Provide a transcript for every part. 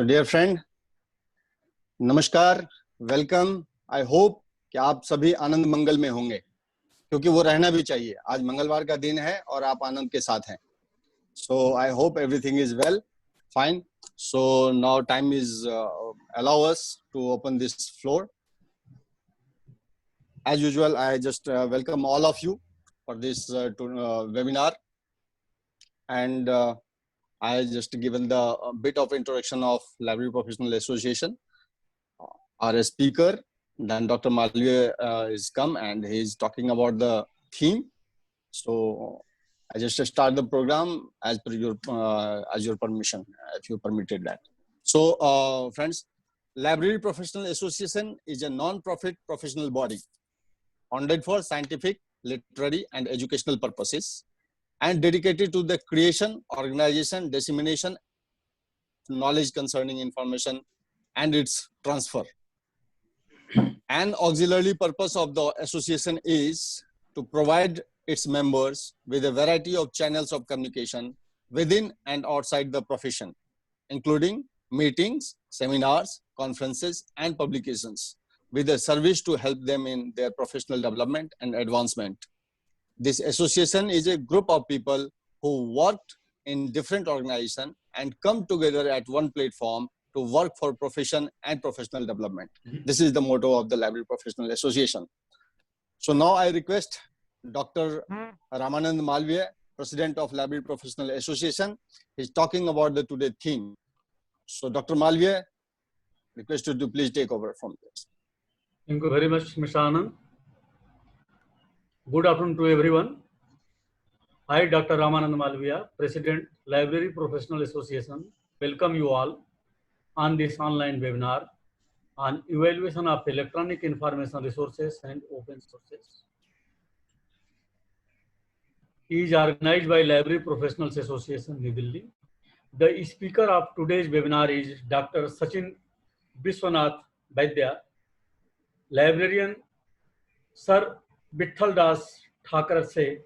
So dear friend, नमस्कार, welcome. I hope कि आप सभी आनंद मंगल में होंगे, क्योंकि वो रहना भी चाहिए। आज मंगलवार का दिन है और आप आनंद के साथ हैं। So I hope everything is well, fine. So now time is allow us to open this floor. As usual, I just welcome all of you for this webinar, and I just given the bit of introduction of Library Professional Association. Our speaker, then Dr. Malviya is come and he is talking about the theme. So I just start the program as per your permission, if you permitted that. So friends, Library Professional Association is a non-profit professional body founded for scientific, literary, and educational purposes, and dedicated to the creation, organization, dissemination, knowledge concerning information, and its transfer. An auxiliary purpose of the association is to provide its members with a variety of channels of communication within and outside the profession, including meetings, seminars, conferences, and publications, with a service to help them in their professional development and advancement. This association is a group of people who worked in different organizations and come together at one platform to work for profession and professional development. This is the motto of the Library Professional Association. So now I request Dr. Ramanand Malviya, President of Library Professional Association. He's talking about the today theme. So Dr. Malviya, request you to please take over from this. Thank you very much, Mr. Anand. Good afternoon to everyone. I, Dr. Ramanand Malviya, President, Library Professional Association, welcome you all on this online webinar on evaluation of electronic information resources and open sources. It is organized by Library Professionals Association, New Delhi. The speaker of today's webinar is Dr. Sachin Biswanath Vaidya, librarian, Sir Vitthal Das Thakurse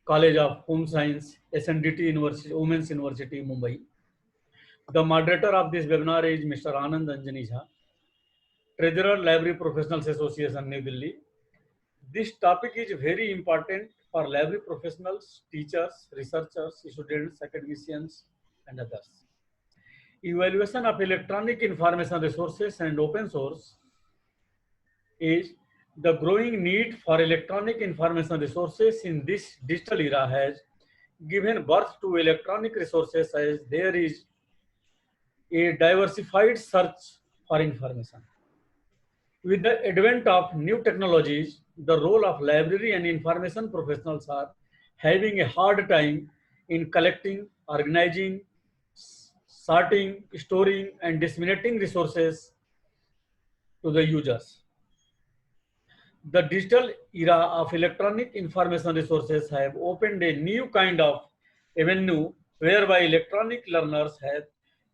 College of Home Science, SNDT University, Women's University, Mumbai. The moderator of this webinar is Mr. Anand Anjani Jha, Treasurer, Library Professionals Association, New Delhi. This topic is very important for library professionals, teachers, researchers, students, academicians, and others. Evaluation of electronic information resources and open source is the growing need for electronic information resources in this digital era has given birth to electronic resources as there is a diversified search for information. With the advent of new technologies, the role of library and information professionals are having a hard time in collecting, organizing, sorting, storing, and disseminating resources to the users. The digital era of electronic information resources have opened a new kind of avenue whereby electronic learners have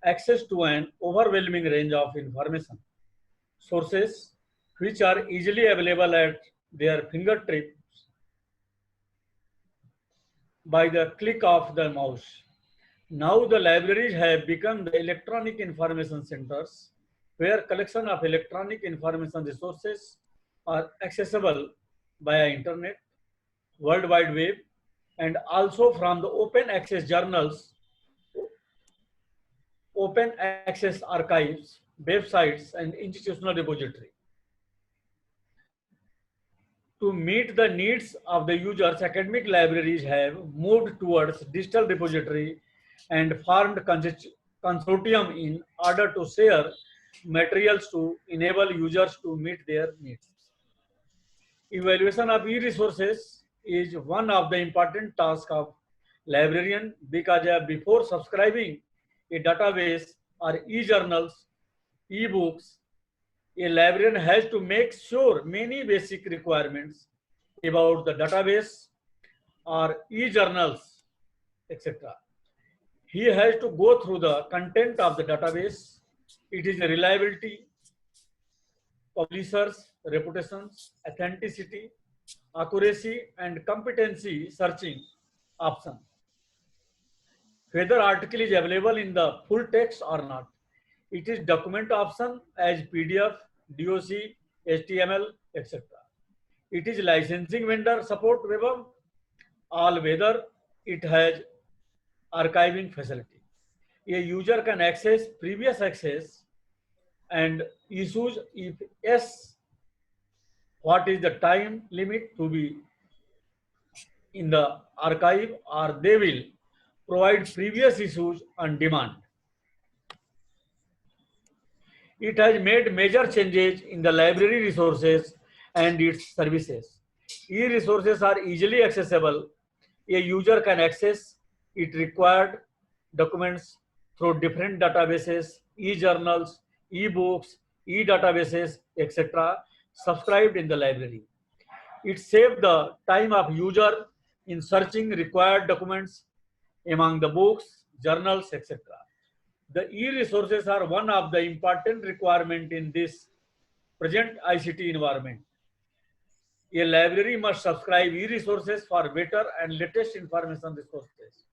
access to an overwhelming range of information sources which are easily available at their fingertips by the click of the mouse. Now the libraries have become the electronic information centers where collection of electronic information resources are accessible via internet, World Wide Web, and also from the open access journals, open access archives, websites, and institutional repository. To meet the needs of the users, academic libraries have moved towards digital repository and formed consortium in order to share materials to enable users to meet their needs. Evaluation of e-resources is one of the important tasks of librarian because before subscribing a database or e-journals, e-books, a librarian has to make sure many basic requirements about the database or e-journals, etc. He has to go through the content of the database, it is reliability, publishers, reputations, authenticity, accuracy, and competency searching option. Whether article is available in the full text or not. It is document option as PDF, DOC, HTML, etc. It is licensing vendor support web all weather. It has archiving facility. A user can access previous access and issues. If yes, what is the time limit to be in the archive, or they will provide previous issues on demand. It has made major changes in the library resources and its services. E-resources are easily accessible. A user can access it required documents through different databases, e-journals, e-books, e-databases, etc. subscribed in the library. It saves the time of user in searching required documents among the books, journals, etc. The e-resources are one of the important requirements in this present ICT environment. A library must subscribe e-resources for better and latest information resources.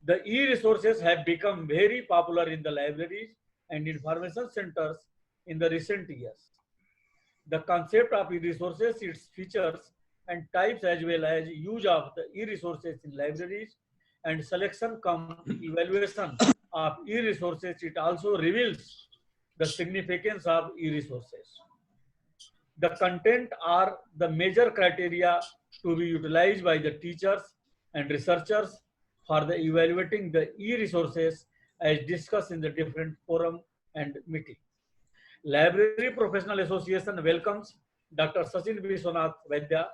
The e-resources have become very popular in the libraries and information centers in the recent years. The concept of e-resources, its features and types, as well as use of the e-resources in libraries and selection cum evaluation of e-resources, it also reveals the significance of e-resources. The content are the major criteria to be utilized by the teachers and researchers for the evaluating the e-resources as discussed in the different forum and meeting. Library Professional Association welcomes Dr. Sachin Vishwanath Vaidya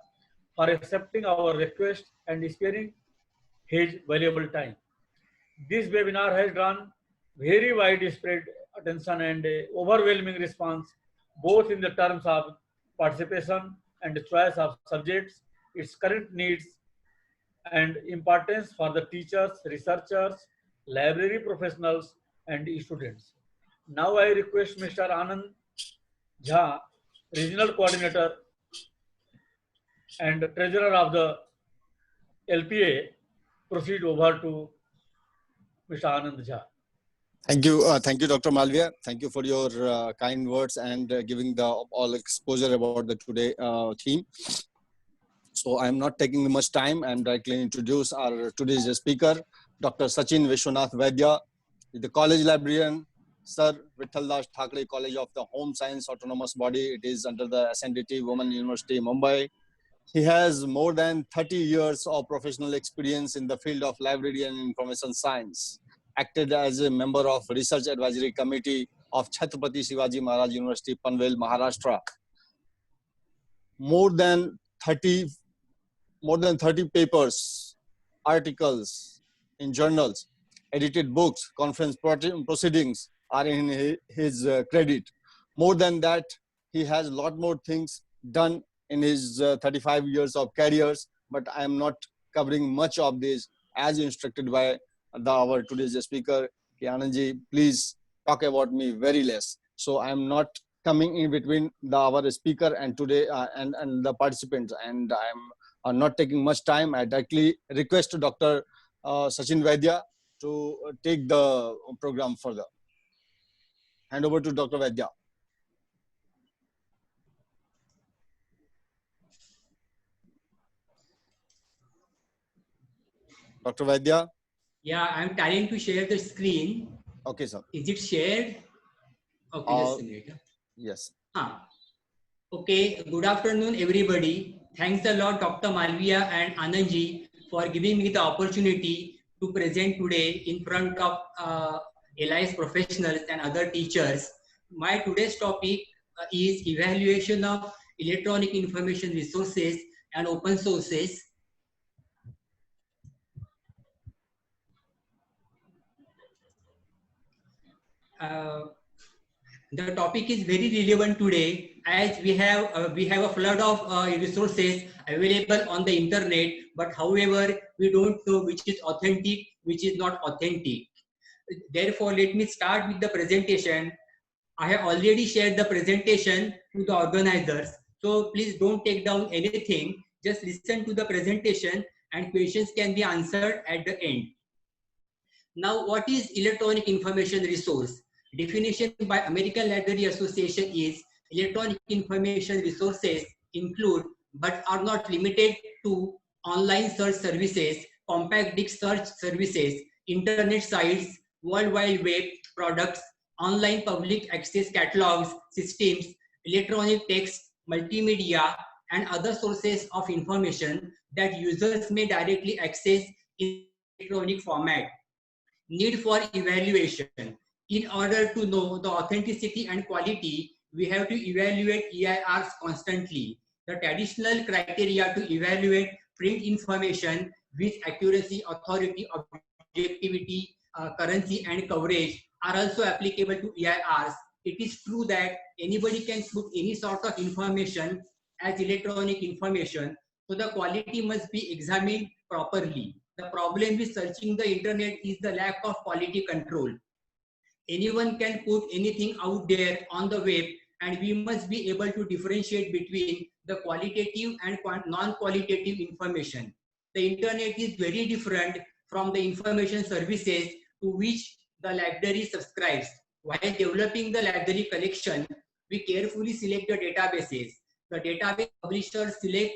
for accepting our request and sparing his valuable time. This webinar has drawn very widespread attention and overwhelming response, both in the terms of participation and choice of subjects, its current needs and importance for the teachers, researchers, library professionals, and students. Now I request Mr. Anand Jha, Regional Coordinator and Treasurer of the LPA, proceed over to Mr. Anand Jha. Thank you, Dr. Malviya. Thank you for your kind words and giving the all exposure about the today theme. So I'm not taking much time. I'm directly introduce our today's speaker, Dr. Sachin Vishwanath Vaidya, the college librarian, Sir Vitthal Das Thackeray College of the Home Science Autonomous Body. It is under the SNDT Women University, Mumbai. He has more than 30 years of professional experience in the field of library and information science. Acted as a member of Research Advisory Committee of Chhatrapati Shivaji Maharaj University, Panvel, Maharashtra. More than 30 papers, articles in journals, edited books, conference proceedings are in his credit. More than that, he has a lot more things done in his 35 years of careers, but I am not covering much of this as instructed by our today's speaker, Anandji. Please talk about me very less. So I am not coming in between our speaker and today and the participants, and I'm not taking much time. I directly request Dr. Sachin Vaidya to take the program further. Hand over to Dr. Vaidya. Dr. Vaidya? Yeah, I'm trying to share the screen. Okay, sir. Is it shared? Okay, just a minute. Yes. Okay, good afternoon, everybody. Thanks a lot, Dr. Malviya and Anandji, for giving me the opportunity to present today in front of LIS professionals and other teachers. My today's topic is evaluation of electronic information resources and open sources. The topic is very relevant today as we have a flood of resources available on the internet, but however we don't know which is authentic, which is not authentic. Therefore, let me start with the presentation. I have already shared the presentation to the organizers, so please don't take down anything. Just listen to the presentation and questions can be answered at the end. Now, what is electronic information resource? Definition by American Library Association is electronic information resources include but are not limited to online search services, compact disc search services, internet sites, World Wide Web products, online public access catalogs, systems, electronic text, multimedia, and other sources of information that users may directly access in electronic format. Need for evaluation. In order to know the authenticity and quality, we have to evaluate EIRs constantly. The traditional criteria to evaluate print information with accuracy, authority, objectivity, currency, and coverage are also applicable to EIRs. It is true that anybody can put any sort of information as electronic information, so the quality must be examined properly. The problem with searching the internet is the lack of quality control. Anyone can put anything out there on the web, and we must be able to differentiate between the qualitative and non-qualitative information. The internet is very different from the information services to which the library subscribes. While developing the library collection, we carefully select the databases. The database publishers select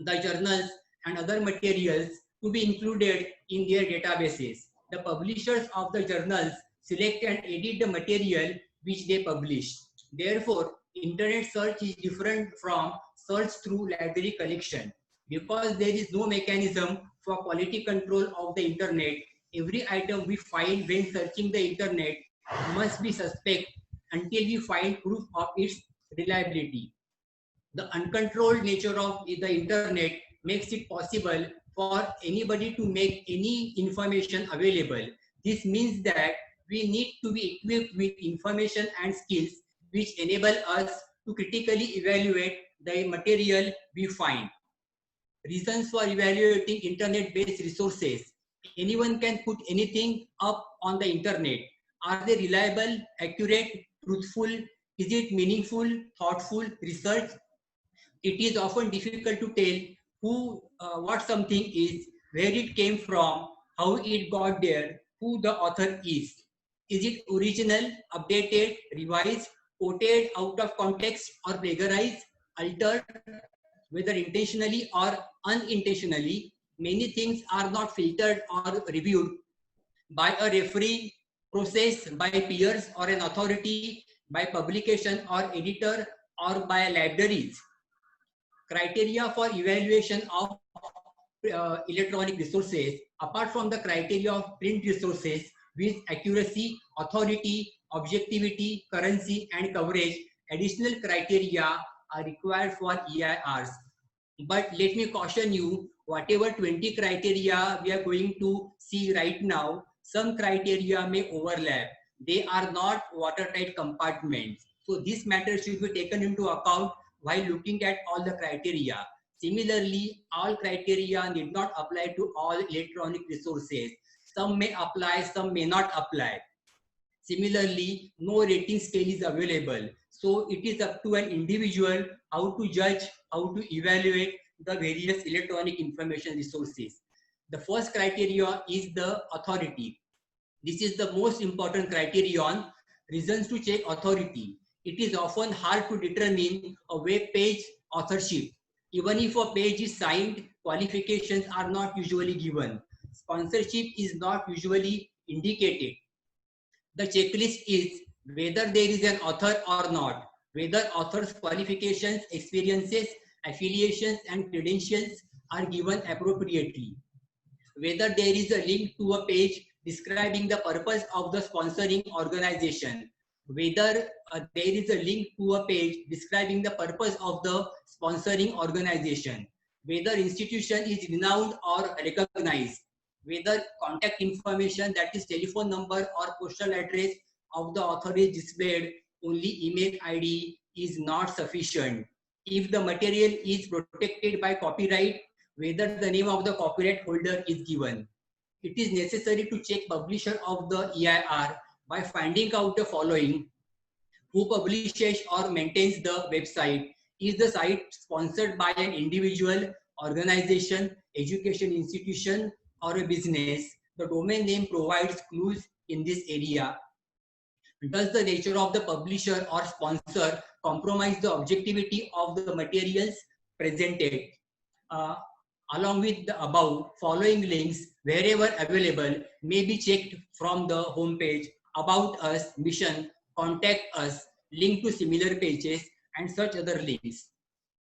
the journals and other materials to be included in their databases. The publishers of the journals select and edit the material which they publish. Therefore, internet search is different from search through library collection. Because there is no mechanism for quality control of the internet, every item we find when searching the internet must be suspect until we find proof of its reliability. The uncontrolled nature of the internet makes it possible for anybody to make any information available. This means that we need to be equipped with information and skills which enable us to critically evaluate the material we find. Reasons for evaluating internet-based resources. Anyone can put anything up on the internet. Are they reliable, accurate, truthful? Is it meaningful, thoughtful, research? It is often difficult to tell what something is, where it came from, how it got there, who the author is. Is it original, updated, revised, quoted out of context or plagiarized, altered, whether intentionally or unintentionally? Many things are not filtered or reviewed by a referee process, by peers or an authority, by publication or editor, or by libraries. Criteria for evaluation of electronic resources. Apart from the criteria of print resources with accuracy, authority, objectivity, currency, and coverage, additional criteria are required for EIRs. But let me caution you, whatever 20 criteria we are going to see right now, some criteria may overlap. They are not watertight compartments. So this matter should be taken into account while looking at all the criteria. Similarly, all criteria need not apply to all electronic resources. Some may apply, some may not apply. Similarly, no rating scale is available. So it is up to an individual how to judge, how to evaluate the various electronic information resources. The first criteria is the authority. This is the most important criterion. Reasons to check authority. It is often hard to determine a web page authorship. Even if a page is signed, qualifications are not usually given. Sponsorship is not usually indicated. The checklist is whether there is an author or not, whether author's qualifications, experiences, affiliations, and credentials are given appropriately, whether there is a link to a page describing the purpose of the sponsoring organization, whether there is a link to a page describing the purpose of the sponsoring organization, whether institution is renowned or recognized, whether contact information, that is telephone number or postal address of the author is displayed, only email ID is not sufficient. If the material is protected by copyright, whether the name of the copyright holder is given. It is necessary to check publisher of the EIR by finding out the following: who publishes or maintains the website? Is the site sponsored by an individual, organization, education institution, or a business? The domain name provides clues in this area. Does the nature of the publisher or sponsor compromise the objectivity of the materials presented? Uh, Along with the above, following links, wherever available, may be checked from the homepage, About Us, Mission, Contact Us, link to similar pages, and such other links.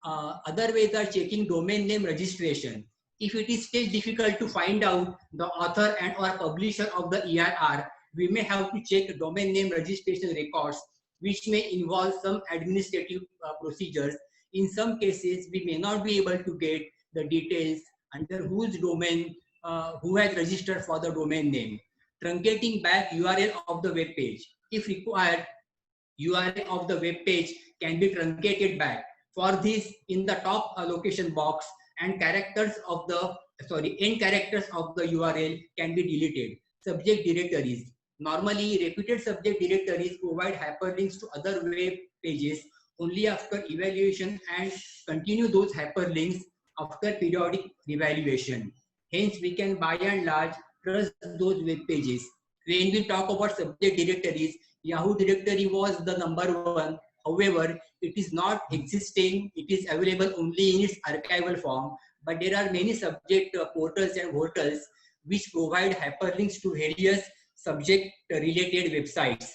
Other ways are checking domain name registration. If it is still difficult to find out the author and or publisher of the EIR, we may have to check domain name registration records, which may involve some administrative procedures. In some cases, we may not be able to get the details under whose domain, who has registered for the domain name. Truncating back URL of the web page. If required, URL of the web page can be truncated back. For this, in the top allocation box, and characters of the end characters of the URL can be deleted. Subject directories. Normally, repeated subject directories provide hyperlinks to other web pages only after evaluation and continue those hyperlinks after periodic evaluation. Hence, we can by and large trust those web pages. When we talk about subject directories, Yahoo directory was the #1. However, it is not existing. It is available only in its archival form. But there are many subject portals and portals which provide hyperlinks to various subject-related websites.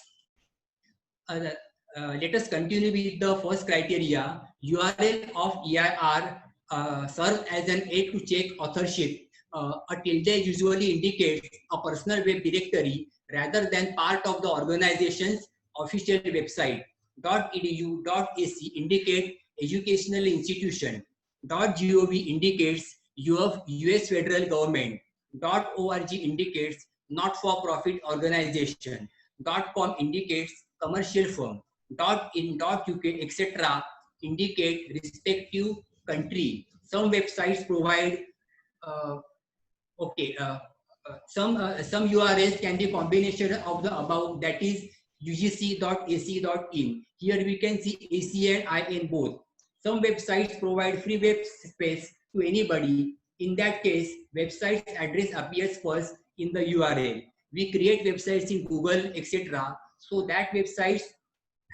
Let us continue with the first criteria. URL of EIR serves as an aid to check authorship. A tilde usually indicates a personal web directory rather than part of the organization's official website. .edu, .ac indicate educational institution. .gov indicates US federal government. .org indicates not-for-profit organization. .com indicates commercial firm. .in, .uk, etc. indicate respective country. Some websites provide some URLs can be combination of the above, that is ugc.ac.in. Here we can see AC and IN both. Some websites provide free web space to anybody. In that case, website's address appears first in the URL. We create websites in Google, etc. So that website's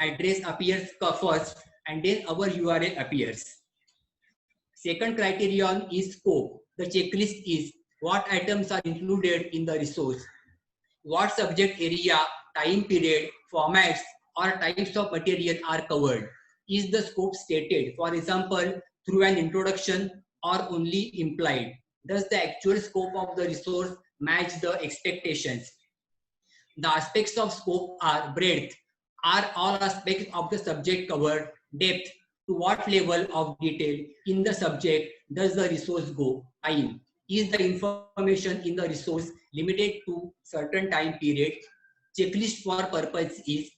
address appears first and then our URL appears. Second criterion is scope. The checklist is what items are included in the resource, what subject area, time period, formats, or types of material are covered. Is the scope stated, for example, through an introduction or only implied? Does the actual scope of the resource match the expectations? The aspects of scope are breadth. Are all aspects of the subject covered? Depth. To what level of detail in the subject does the resource go? Time. Is the information in the resource limited to certain time period? Checklist for purpose is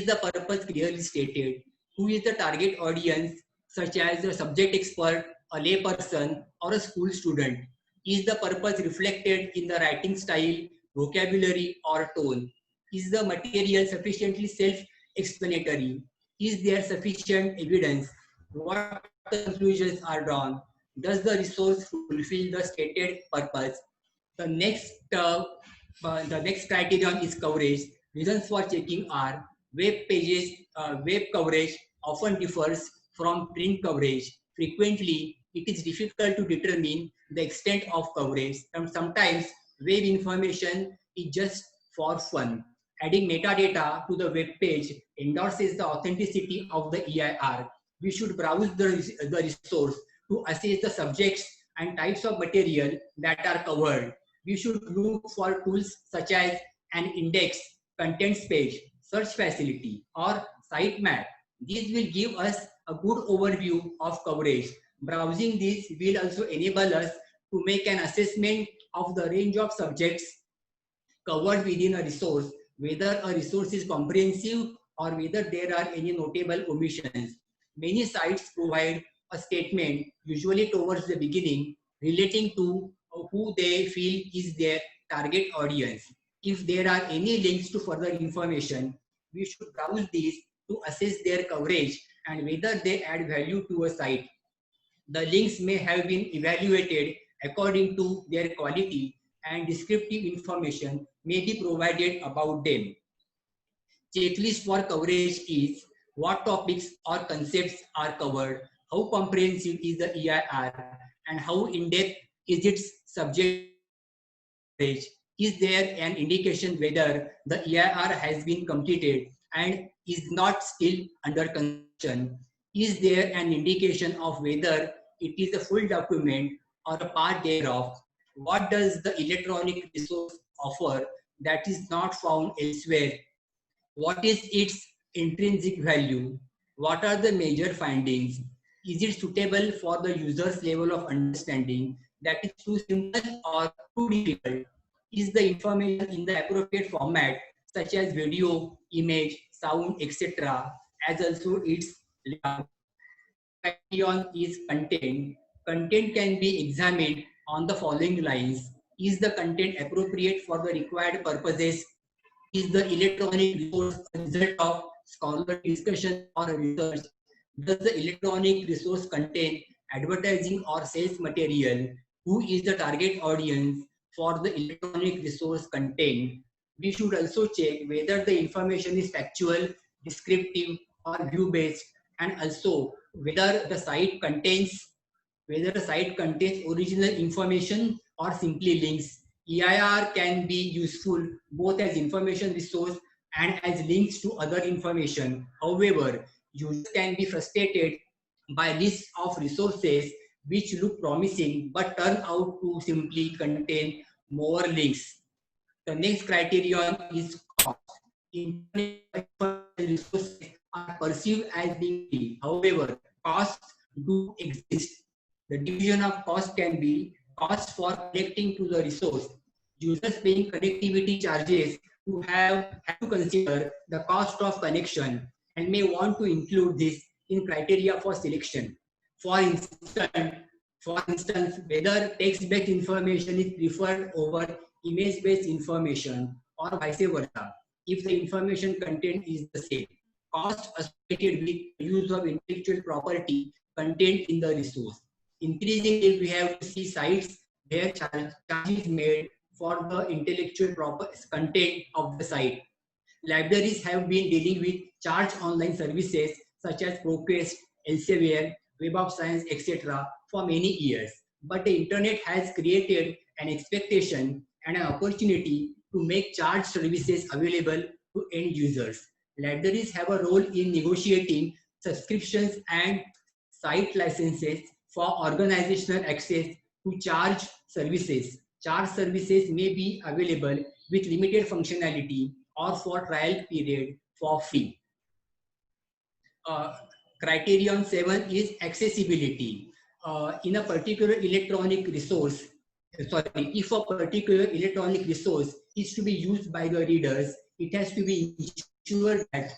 the purpose clearly stated? Who is the target audience, such as a subject expert, a lay person, or a school student? Is the purpose reflected in the writing style, vocabulary, or tone? Is the material sufficiently self-explanatory? Is there sufficient evidence? What conclusions are drawn? Does the resource fulfill the stated purpose? The next criterion is coverage. Reasons for checking are web coverage often differs from print coverage. Frequently, it is difficult to determine the extent of coverage, and sometimes web information is just for fun. Adding metadata to the web page endorses the authenticity of the EIR. We should browse the resource to assess the subjects and types of material that are covered. We should look for tools such as an index, contents page, search facility, or sitemap. These will give us a good overview of coverage. Browsing these will also enable us to make an assessment of the range of subjects covered within a resource, whether a resource is comprehensive or whether there are any notable omissions. Many sites provide a statement, usually towards the beginning, relating to who they feel is their target audience. If there are any links to further information, we should browse these to assess their coverage and whether they add value to a site. The links may have been evaluated according to their quality, and descriptive information may be provided about them. Checklist for coverage is what topics or concepts are covered, how comprehensive is the EIR, and how in-depth is its subject coverage. Is there an indication whether the EIR has been completed and is not still under construction? Is there an indication of whether it is a full document or a part thereof? What does the electronic resource offer that is not found elsewhere? What is its intrinsic value? What are the major findings? Is it suitable for the user's level of understanding that is too simple or too difficult? Is the information in the appropriate format such as video, image, sound, etc. as also its layout? Criterion is content. Content can be examined on the following lines. Is the content appropriate for the required purposes? Is the electronic resource a result of scholarly discussion or research? Does the electronic resource contain advertising or sales material? Who is the target audience for the electronic resource content? We should also check whether the information is factual, descriptive, or view-based, and also whether the site contains original information or simply links. EIR can be useful both as information resource and as links to other information. However, users can be frustrated by lists of resources which look promising but turn out to simply contain more links. The next criterion is cost. Internet resources are perceived as being free. However, costs do exist. The division of cost can be cost for connecting to the resource. Users paying connectivity charges have to consider the cost of connection and may want to include this in criteria for selection. For instance, whether text-based information is preferred over image-based information or vice versa, if the information content is the same. Cost associated with the use of intellectual property contained in the resource. Increasingly, we have to see sites where charge is made for the intellectual property content of the site. Libraries have been dealing with charged online services such as ProQuest, Elsevier, Web of Science, etc. for many years. But the internet has created an expectation and an opportunity to make charged services available to end users. Libraries have a role in negotiating subscriptions and site licenses for organizational access to charged services. Charged services may be available with limited functionality or for trial period for free. Criterion 7 is accessibility. In a particular electronic resource, if a particular electronic resource is to be used by the readers, it has to be ensured that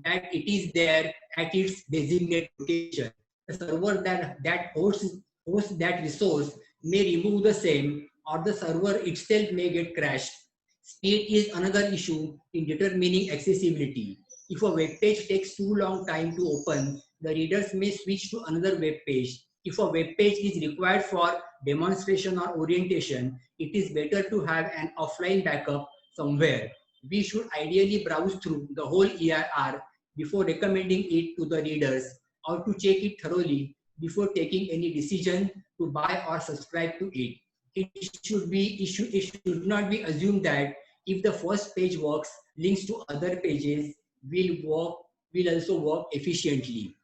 that it is there at its designated location. The server that hosts that resource may remove the same, or the server itself may get crashed. Speed is another issue in determining accessibility. If a web page takes too long time to open, the readers may switch to another web page. If a web page is required for demonstration or orientation, it is better to have an offline backup somewhere. We should ideally browse through the whole EIR before recommending it to the readers, or to check it thoroughly before taking any decision to buy or subscribe to it. It should not be assumed that if the first page works, links to other pages will also work efficiently.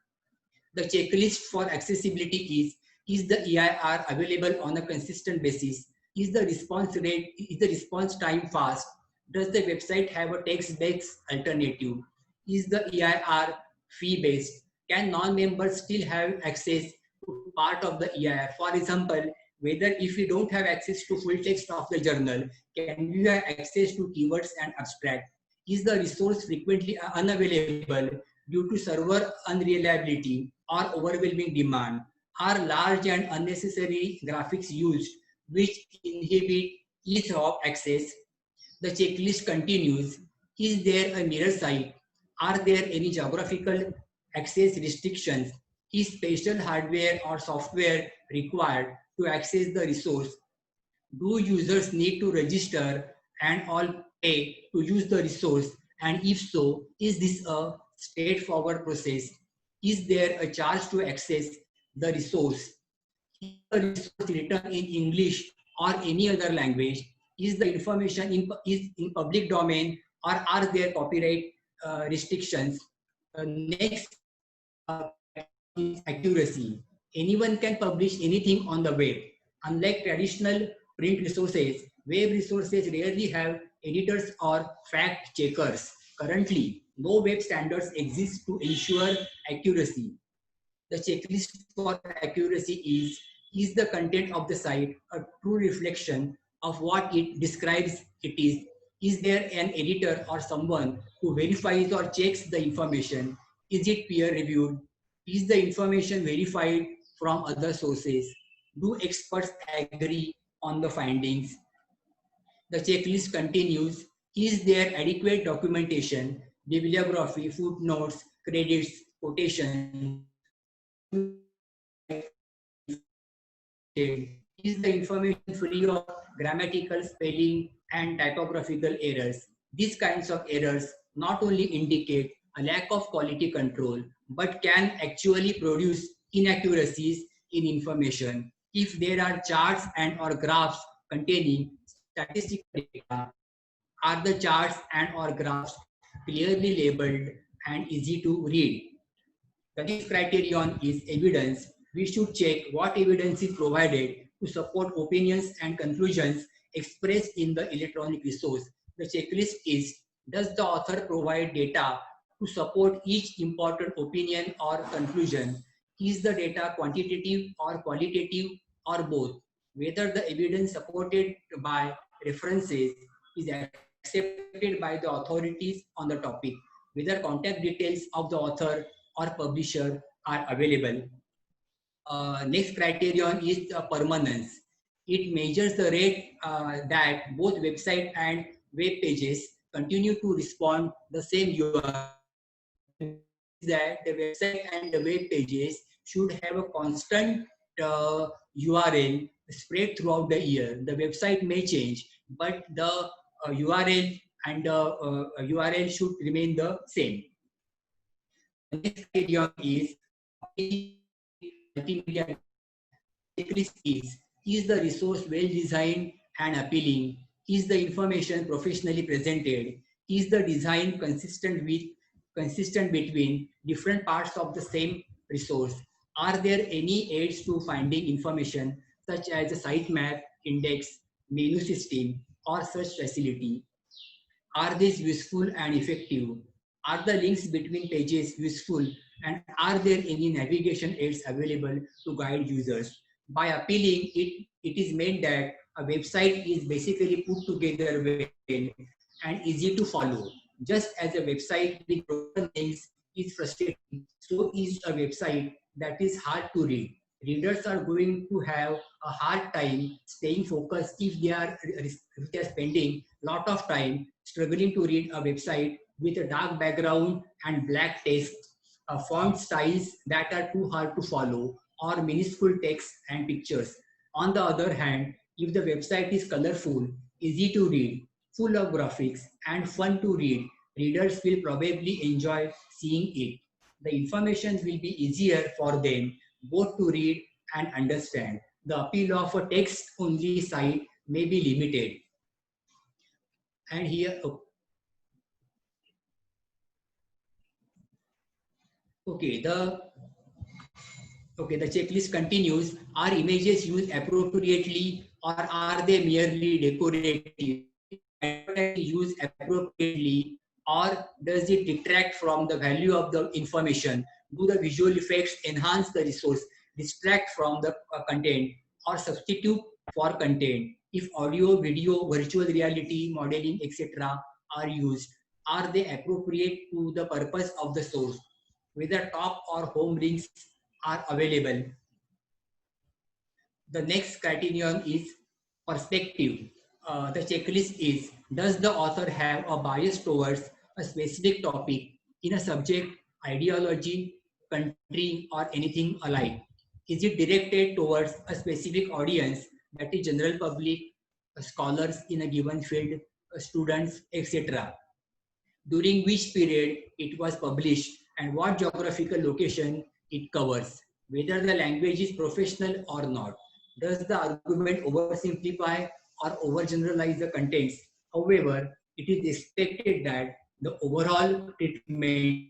The checklist for accessibility is the EIR available on a consistent basis? Is the response time fast? Does the website have a text-based alternative? Is the EIR fee-based? Can non-members still have access to part of the EIR? For example, whether if we don't have access to full text of the journal, can we have access to keywords and abstract? Is the resource frequently unavailable due to server unreliability or overwhelming demand? Are large and unnecessary graphics used which inhibit ease of access? The checklist continues. Is there a mirror site? Are there any geographical access restrictions? Is special hardware or software required to access the resource? Do users need to register and all pay to use the resource? And if so, is this a straightforward process? Is there a charge to access the resource? Is the resource written in English or any other language? Is the information is in public domain, or are there copyright restrictions? Next is accuracy. Anyone can publish anything on the web. Unlike traditional print resources, web resources rarely have editors or fact checkers. Currently, no web standards exist to ensure accuracy. The checklist for accuracy is the content of the site a true reflection of what it describes it is? Is there an editor or someone who verifies or checks the information? Is it peer reviewed? Is the information verified from other sources? Do experts agree on the findings? The checklist continues. Is there adequate documentation, bibliography, footnotes, credits, quotations? Is the information free of grammatical, spelling, and typographical errors? These kinds of errors not only indicate a lack of quality control, but can actually produce inaccuracies in information. If there are charts and or graphs containing statistical data, are the charts and or graphs clearly labeled and easy to read? The next criterion is evidence. We should check what evidence is provided to support opinions and conclusions expressed in the electronic resource. The checklist is, does the author provide data to support each important opinion or conclusion? Is the data quantitative or qualitative or both? Whether the evidence supported by references is accepted by the authorities on the topic. Whether contact details of the author or publisher are available. Next criterion is permanence. It measures the rate that both website and web pages continue to respond the same URL. That the website and the web pages should have a constant URL spread throughout the year. The website may change, but the URL and the URL should remain the same. The next criterion is multimedia. Checklist is the resource well designed and appealing? Is the information professionally presented? Is the design consistent between different parts of the same resource? Are there any aids to finding information such as a sitemap, index, menu system, or search facility? Are these useful and effective? Are the links between pages useful, and are there any navigation aids available to guide users? By appealing, it is meant that a website is basically put together well and easy to follow. Just as a website with broken links is frustrating, so is a website that is hard to read. Readers are going to have a hard time staying focused if they are spending a lot of time struggling to read a website with a dark background and black text, font styles that are too hard to follow, or minuscule text and pictures. On the other hand, if the website is colorful, easy to read, full of graphics, and fun to read, readers will probably enjoy seeing it. The information will be easier for them both to read and understand. The appeal of a text-only site may be limited. And here, the checklist continues. Are images used appropriately, or are they merely decorative? Used appropriately, or does it detract from the value of the information? Do the visual effects enhance the resource, distract from the content, or substitute for content? If audio, video, virtual reality, modeling, etc. are used, are they appropriate to the purpose of the source? Whether top or home links are available. The next criterion is perspective. The checklist is, does the author have a bias towards a specific topic in a subject, ideology, country, or anything alike? Is it directed towards a specific audience, that is general public, scholars in a given field, students, etc. During which period it was published and what geographical location it covers, whether the language is professional or not. Does the argument oversimplify or overgeneralize the contents? However, it is expected that the overall treatment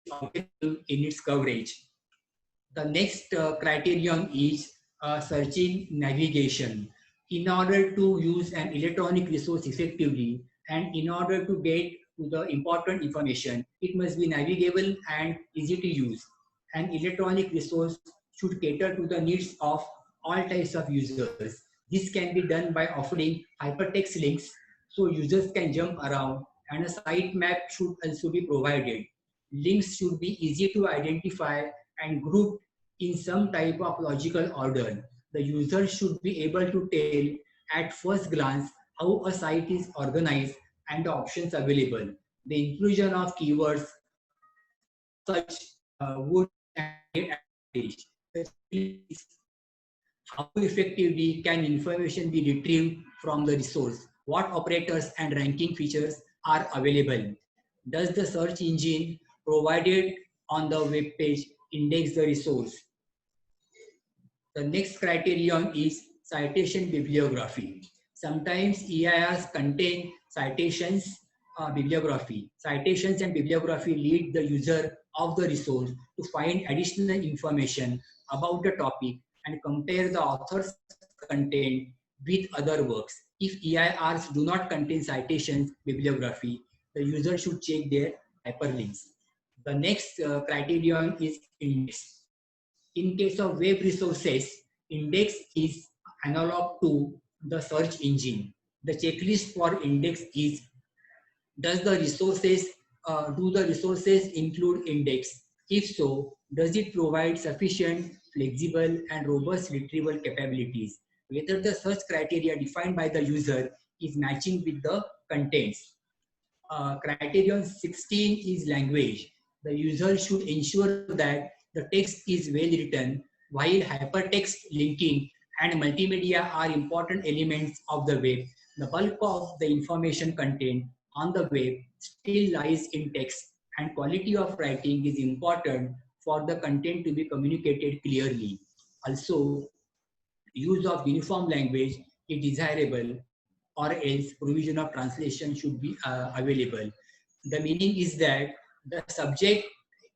is objective in its coverage. The next criterion is search engine navigation. In order to use an electronic resource effectively and in order to get to the important information, it must be navigable and easy to use. An electronic resource should cater to the needs of all types of users. This can be done by offering hypertext links so users can jump around, and a sitemap should also be provided. Links should be easy to identify and group in some type of logical order. The user should be able to tell at first glance how a site is organized and the options available. The inclusion of keywords or such would add advantage. The checklist is how effectively can information be retrieved from the resource? What operators and ranking features are available? Does the search engine provided on the web page index the resource? The next criterion is citation bibliography. Sometimes EIRs contain citations bibliography. Citations and bibliography lead the user of the resource to find additional information about the topic and compare the author's content with other works. If EIRs do not contain citations bibliography, the user should check their hyperlinks. The next criterion is index. In case of web resources, index is analog to the search engine. The checklist for index is, does the resources, do the resources include index? If so, does it provide sufficient, flexible and robust retrieval capabilities? Whether the search criteria defined by the user is matching with the contents. Criterion 16 is language. The user should ensure that the text is well written, while hypertext linking and multimedia are important elements of the web. The bulk of the information content on the web still lies in text, and quality of writing is important for the content to be communicated clearly. Also, use of uniform language is desirable, or else provision of translation should be available. The meaning is that the subject,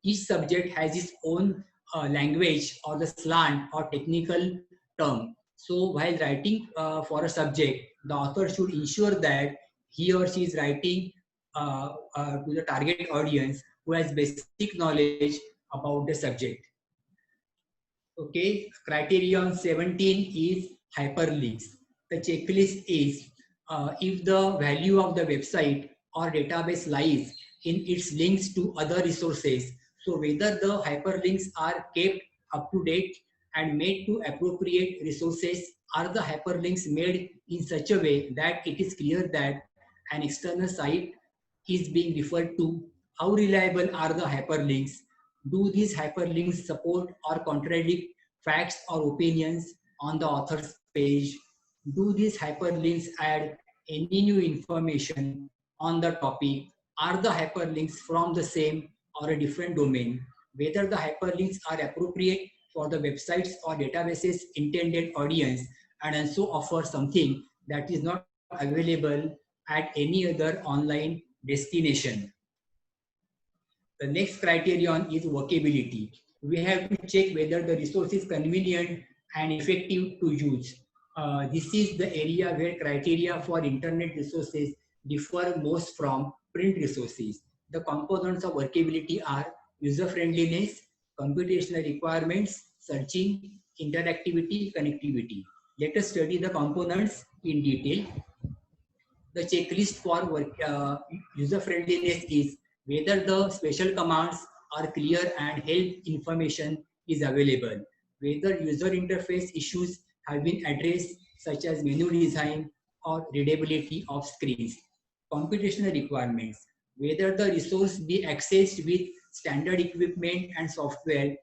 each subject has its own language or the slant or technical term. So while writing for a subject, the author should ensure that he or she is writing to the target audience who has basic knowledge about the subject. Okay, criterion 17 is hyperlinks. The checklist is if the value of the website or database lies in its links to other resources. So whether the hyperlinks are kept up to date and made to appropriate resources, are the hyperlinks made in such a way that it is clear that an external site is being referred to? How reliable are the hyperlinks? Do these hyperlinks support or contradict facts or opinions on the author's page? Do these hyperlinks add any new information on the topic? Are the hyperlinks from the same or a different domain? Whether the hyperlinks are appropriate for the websites or databases intended audience, and also offer something that is not available at any other online destination. The next criterion is workability. We have to check whether the resource is convenient and effective to use. This is the area where criteria for internet resources differ most from print resources. The components of workability are user-friendliness, computational requirements, searching, interactivity, connectivity. Let us study the components in detail. The checklist for user-friendliness is whether the special commands are clear and help information is available, whether user interface issues have been addressed, such as menu design or readability of screens. Computational requirements, whether the resource be accessed with standard equipment and software,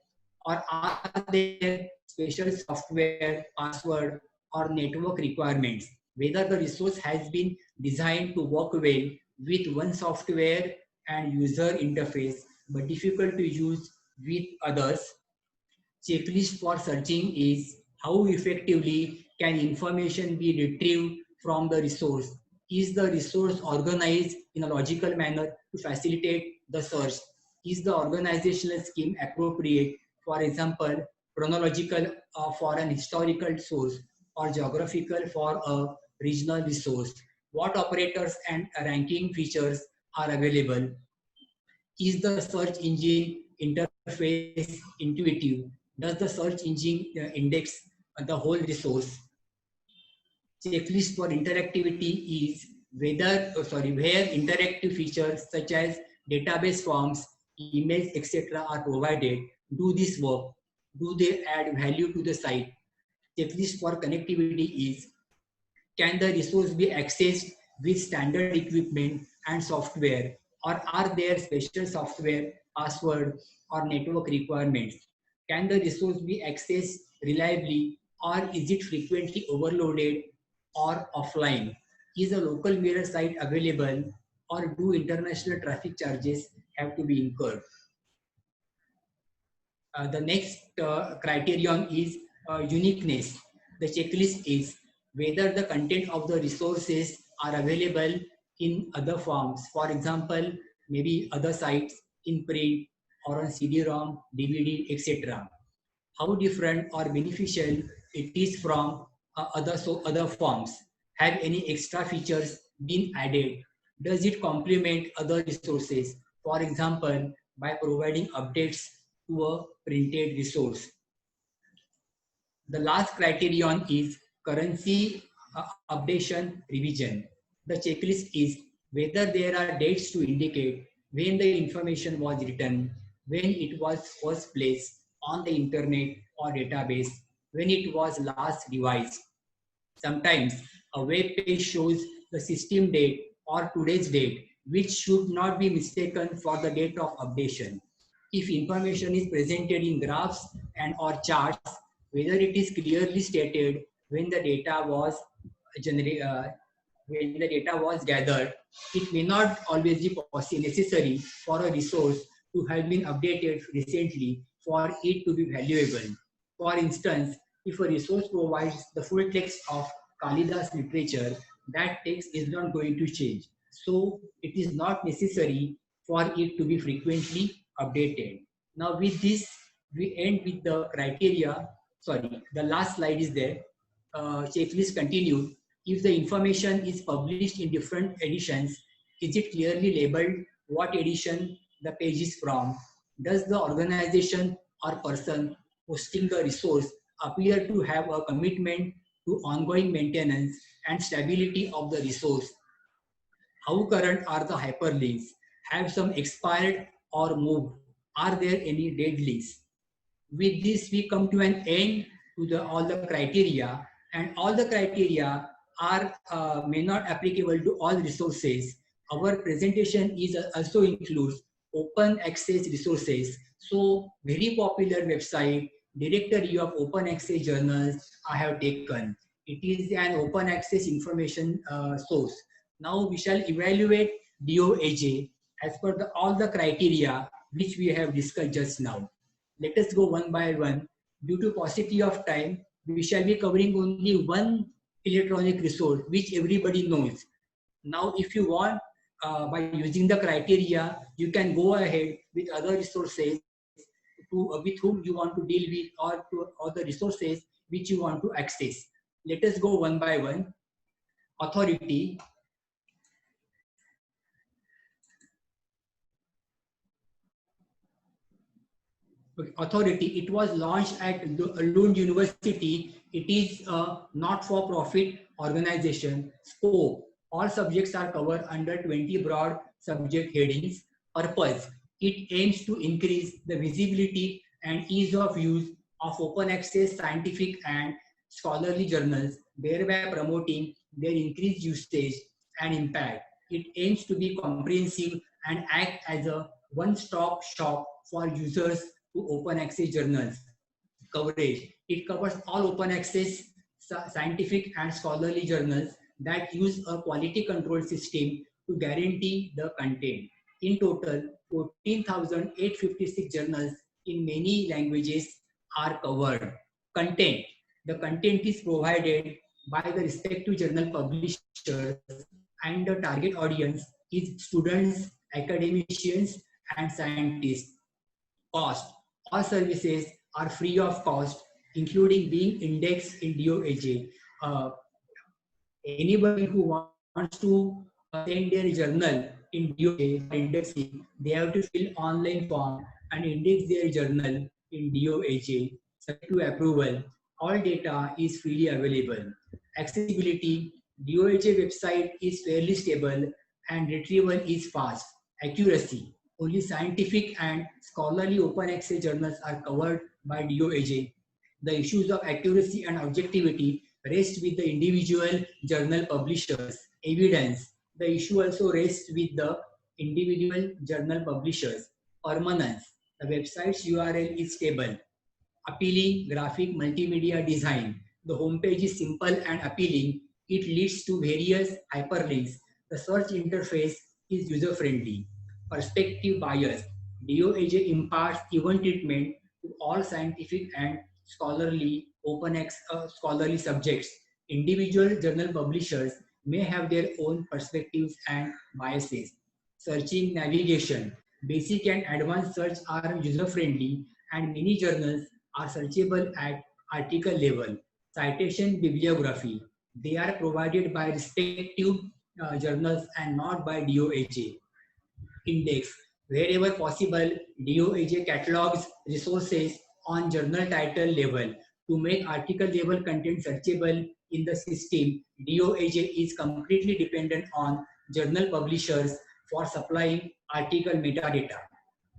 or are there special software, password, or network requirements. whether the resource has been designed to work well with one software and user interface, but difficult to use with others. Checklist for searching is how effectively can information be retrieved from the resource. Is the resource organized in a logical manner to facilitate the search? Is the organizational scheme appropriate? For example, chronological for an historical source or geographical for a regional resource? What operators and ranking features are available? Is the search engine interface intuitive? Does the search engine index the whole resource? Checklist for interactivity is where interactive features such as database forms, emails, etc. are provided. Do this work? Do they add value to the site? Checklist for connectivity is, can the resource be accessed with standard equipment and software, or are there special software, password, or network requirements? Can the resource be accessed reliably, or is it frequently overloaded or offline? Is a local mirror site available, or do international traffic charges have to be incurred? The next criterion is uniqueness. The checklist is whether the content of the resources are available in other forms. For example, maybe other sites in print or on CD-ROM, DVD, etc. How different or beneficial it is from other forms. Have any extra features been added? Does it complement other resources? For example, by providing updates to a printed resource. The last criterion is currency updation revision. The checklist is whether there are dates to indicate when the information was written, when it was first placed on the internet or database, when it was last revised. Sometimes a web page shows the system date or today's date, which should not be mistaken for the date of updation. If information is presented in graphs and or charts, whether it is clearly stated when the data was gathered, it may not always be necessary for a resource to have been updated recently for it to be valuable. For instance, if a resource provides the full text of Kalidas literature, that text is not going to change. So it is not necessary for it to be frequently updated. Now with this, we end with the criteria. Sorry, the last slide is there. Checklist continued. If the information is published in different editions, is it clearly labeled what edition the page is from? Does the organization or person hosting the resource appear to have a commitment to ongoing maintenance and stability of the resource? How current are the hyperlinks? Have some expired or moved? Are there any dead links? With this, we come to an end to all the criteria, and all the criteria are may not applicable to all resources. Our presentation is also includes open access resources. So very popular website, directory of open access journals I have taken. It is an open access information source. Now we shall evaluate DOAJ as per all the criteria which we have discussed just now. Let us go one by one. Due to paucity of time, we shall be covering only one electronic resource which everybody knows. Now, if you want, by using the criteria, you can go ahead with other resources with whom you want to deal with, or the resources which you want to access. Let us go one by one. Authority. Authority, it was launched at Lund University. It is a not-for-profit organization. Scope, all subjects are covered under 20 broad subject headings. Purpose, it aims to increase the visibility and ease of use of open access scientific and scholarly journals, thereby promoting their increased usage and impact. It aims to be comprehensive and act as a one-stop shop for users to open access journals. Coverage, it covers all open access scientific and scholarly journals that use a quality control system to guarantee the content. In total, 14,856 journals in many languages are covered. Content. The content is provided by the respective journal publishers, and the target audience is students, academicians, and scientists. Cost. All services are free of cost, including being indexed in DOAJ. Uh, Anybody who wants to send their journal in DOAJ for indexing, they have to fill online form and index their journal in DOAJ, subject to approval. All data is freely available. Accessibility. DOAJ website is fairly stable and retrieval is fast. Accuracy. Only scientific and scholarly open access journals are covered by DOAJ. The issues of accuracy and objectivity rest with the individual journal publishers. Evidence. The issue also rests with the individual journal publishers. Permanence. The website's URL is stable. Appealing graphic multimedia design. The homepage is simple and appealing. It leads to various hyperlinks. The search interface is user-friendly. Perspective bias. DOAJ imparts even treatment to all scientific and scholarly scholarly subjects. Individual journal publishers may have their own perspectives and biases. Searching navigation. Basic and advanced search are user-friendly, and many journals are searchable at article level. Citation bibliography. They are provided by respective journals and not by DOAJ. Index. Wherever possible, DOAJ catalogs resources on journal title level. To make article level content searchable in the system, DOAJ is completely dependent on journal publishers for supplying article metadata.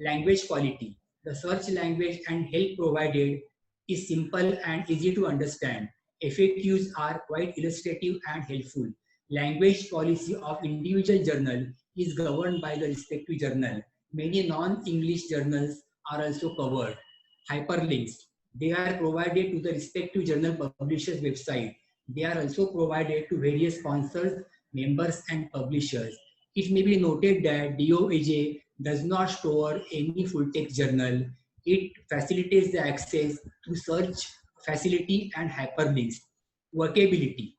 Language quality. The search language and help provided is simple and easy to understand. FAQs are quite illustrative and helpful. Language policy of individual journal is governed by the respective journal. Many non-English journals are also covered. Hyperlinks. They are provided to the respective journal publisher's website. They are also provided to various sponsors, members, and publishers. It may be noted that DOAJ does not store any full-text journal. It facilitates the access to search facility and hyperlinks. Workability.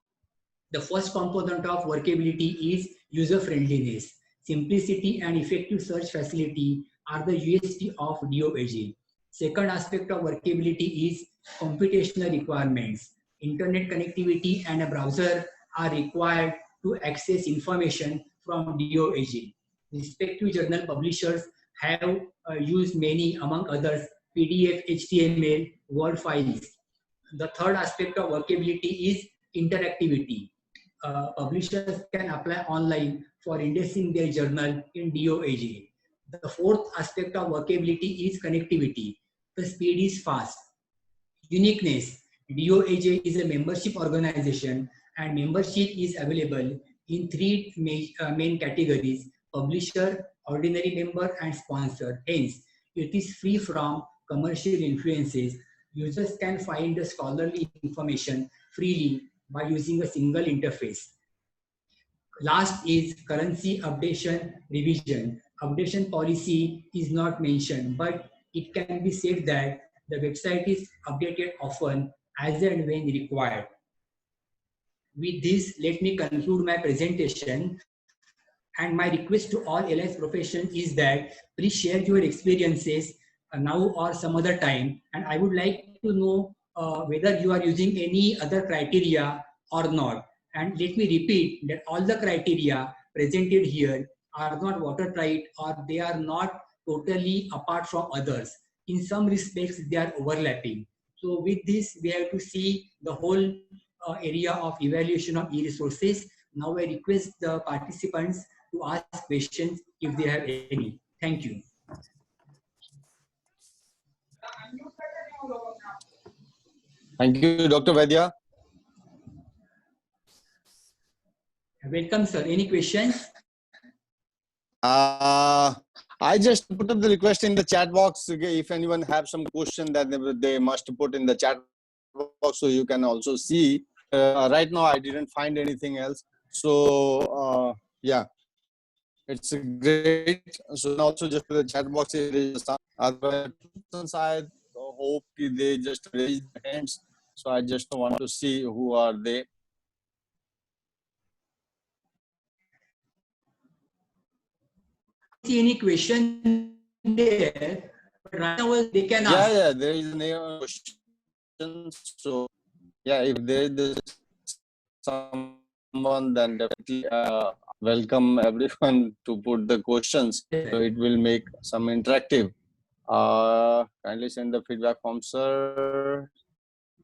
The first component of workability is user-friendliness. Simplicity and effective search facility are the USP of DOAJ. Second aspect of workability is computational requirements. Internet connectivity and a browser are required to access information from DOAJ. Respective journal publishers have used many, among others, PDF, HTML, Word files. The third aspect of workability is interactivity. Publishers can apply online for indexing their journal in DOAJ. The fourth aspect of workability is connectivity. The speed is fast. Uniqueness. DOAJ is a membership organization and membership is available in three main categories: publisher, ordinary member, and sponsor. Hence, it is free from commercial influences. Users can find the scholarly information freely by using a single interface. Last is currency updation revision. Updation policy is not mentioned, but it can be said that the website is updated often as and when required. With this, let me conclude my presentation. And my request to all LS profession is that please share your experiences now or some other time. And I would like to know whether you are using any other criteria or not. And let me repeat that all the criteria presented here are not watertight, or they are not totally apart from others. In some respects, they are overlapping. So with this, we have to see the whole area of evaluation of e-resources. Now I request the participants to ask questions if they have any. Thank you. Thank you, Dr. Vaidya. Welcome, sir. Any questions? I just put up the request in the chat box. If anyone have some question that they must put in the chat box, so you can also see right now I didn't find anything else. So yeah, it's great. So and also just the chat box is some other persons. I hope they just raise their hands. So I just want to see who are they. See any question there? But right now they can ask. Yeah, there is no question. So yeah, if there is someone, then definitely welcome everyone to put the questions. So it will make some interactive. Kindly send the feedback form, sir,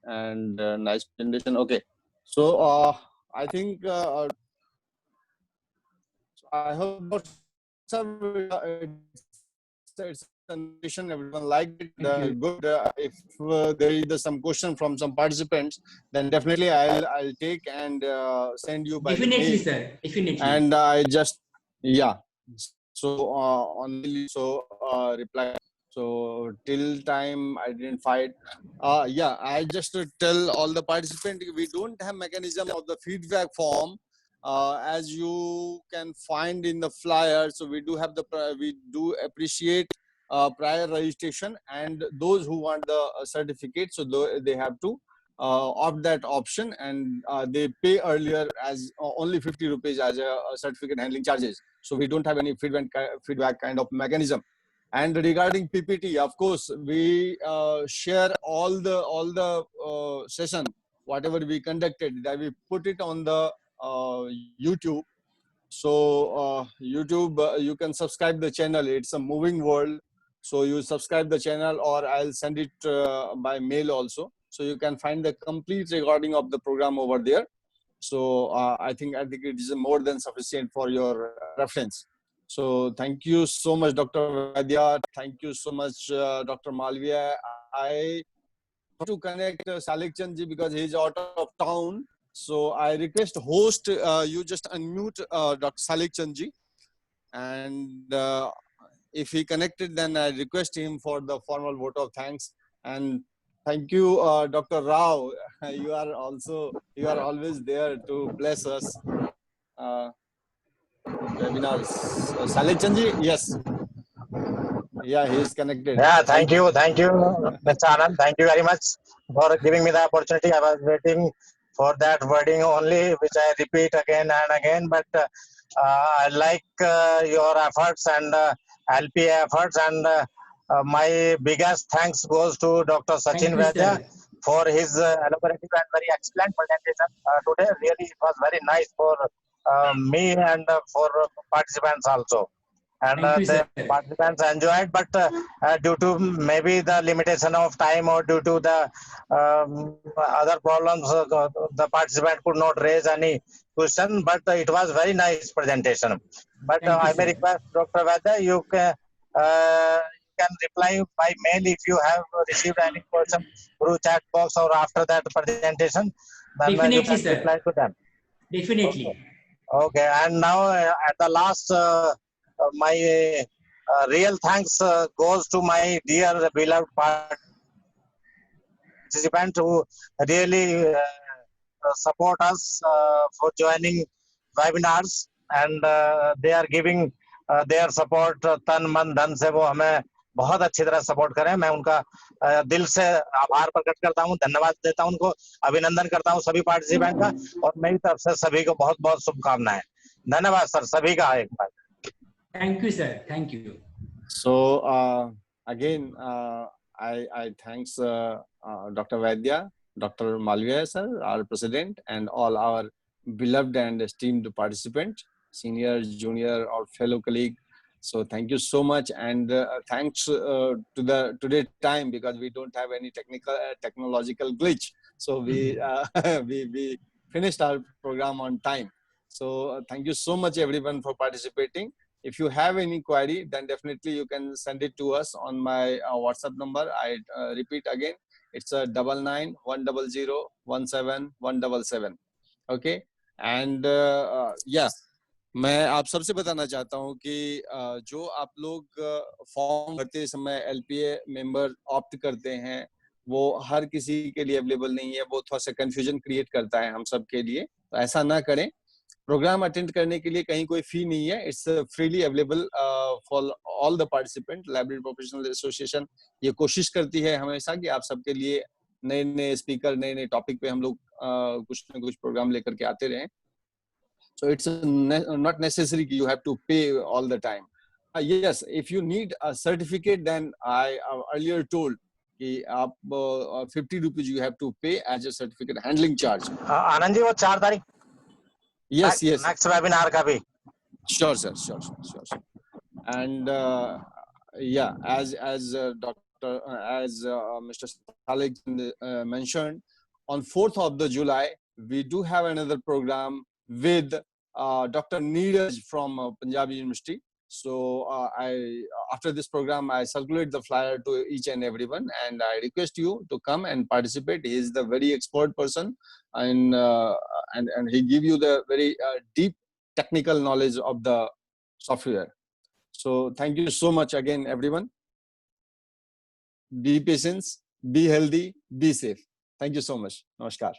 and nice presentation. Okay, so I think I hope it's a nation. Everyone liked it. Good. If there is some question from some participants, then definitely I'll take and send you by the Definitely, mail. sir. Definitely. And I just yeah. So only so reply. So till time I didn't find. Yeah, I just tell all the participants we don't have mechanism of the feedback form. As you can find in the flyer, so we do have we do appreciate prior registration, and those who want the certificate, so they have to opt that option, and they pay earlier as only 50 rupees as a certificate handling charges. So we don't have any feedback kind of mechanism. And regarding PPT, of course, we share all the session, whatever we conducted, that we put it on the YouTube. So YouTube, you can subscribe the channel. It's a moving world. So you subscribe the channel, or I'll send it by mail also. So you can find the complete recording of the program over there. So I think it is more than sufficient for your reference. So thank you so much, Dr. Vaidya. Thank you so much, Dr. Malviya. I want to connect Salik Chand ji because he's out of town. So I request host, you just unmute Dr. Salik Chand ji, and if he connected, then I request him for the formal vote of thanks. And thank you, Dr. Rao. You are always there to bless us. Webinars. Salik Chand ji, yes. Yeah, he is connected. Yeah, thank you, Mr. Anand. Thank you very much for giving me the opportunity. I was waiting for that wording only, which I repeat again and again. But I like your efforts and LPA efforts, and my biggest thanks goes to Dr. Sachin Thank you, Vaidya sir. for his elaborative and very excellent presentation today. Really, it was very nice for me and for participants also. And Thank you, the sir. participants enjoyed, but due to maybe the limitation of time or due to the other problems, the participant could not raise any question, but it was very nice presentation. But Thank you, I may sir. request Dr. Vaidya, you can reply by mail if you have received any question through chat box or after that presentation, then you Definitely, can sir. reply to them. Definitely. Okay, and now at the last, my real thanks goes to my dear beloved participant who really support us for joining webinars, and they are giving their support तन मन धन से वो हमें बहुत अच्छी तरह support करें. मैं उनका दिल से आभार प्रकट करता हूं, धन्यवाद देता हूं, उनको अभिनंदन करता हूं सभी पार्टिसिपेंट का, और मेरी तरफ से सभी को बहुत बहुत शुभकामनाएं. धन्यवाद सर सभी का एक बार. Thank you, sir. Thank you. So again, I thanks Dr. Vaidya, Dr. Malviya sir, our president, and all our beloved and esteemed participants, senior, junior, or fellow colleague. So thank you so much, and thanks to the today time, because we don't have any technological glitch. So we we finished our program on time. So thank you so much everyone for participating. If you have any query, then definitely you can send it to us on my WhatsApp number. I repeat again, it's a 99-100-17-177. Okay, and yeah, मैं आप सबसे बताना चाहता हूँ कि जो आप लोग फॉर्म भरते समय LPA मेंबर ऑप्ट करते हैं, वो हर किसी के लिए अवेलेबल नहीं है, वो थोड़ा सा कंफ्यूजन क्रिएट करता है हम सब के लिए, तो ऐसा ना करें। प्रोग्राम अटेंड करने के लिए कहीं कोई फी नहीं है, it's freely available for all the participant. Library professional association ये कोशिश करती है हमेशा कि आप सबके लिए नए नए स्पीकर, नए नए टॉपिक पे हम लोग कुछ ना कुछ प्रोग्राम लेकर के आते रहें। So it's not necessary you have to pay all the time. Yes, if you need a certificate, then I earlier told कि आप 50 rupees you have to pay as a certificate handling charge. Anand ji वो 4 तारीख Yes, yes. Next webinar का भी Sure, sir. Sure. And yeah, as Mr. Salek mentioned, on 4th of the July, we do have another program with Dr. Neeraj from Punjab University. So after this program, I circulate the flyer to each and everyone, and I request you to come and participate. He is the very expert person, and he give you the very deep technical knowledge of the software. So thank you so much again, everyone. Be patient, be healthy, be safe. Thank you so much. Namaskar.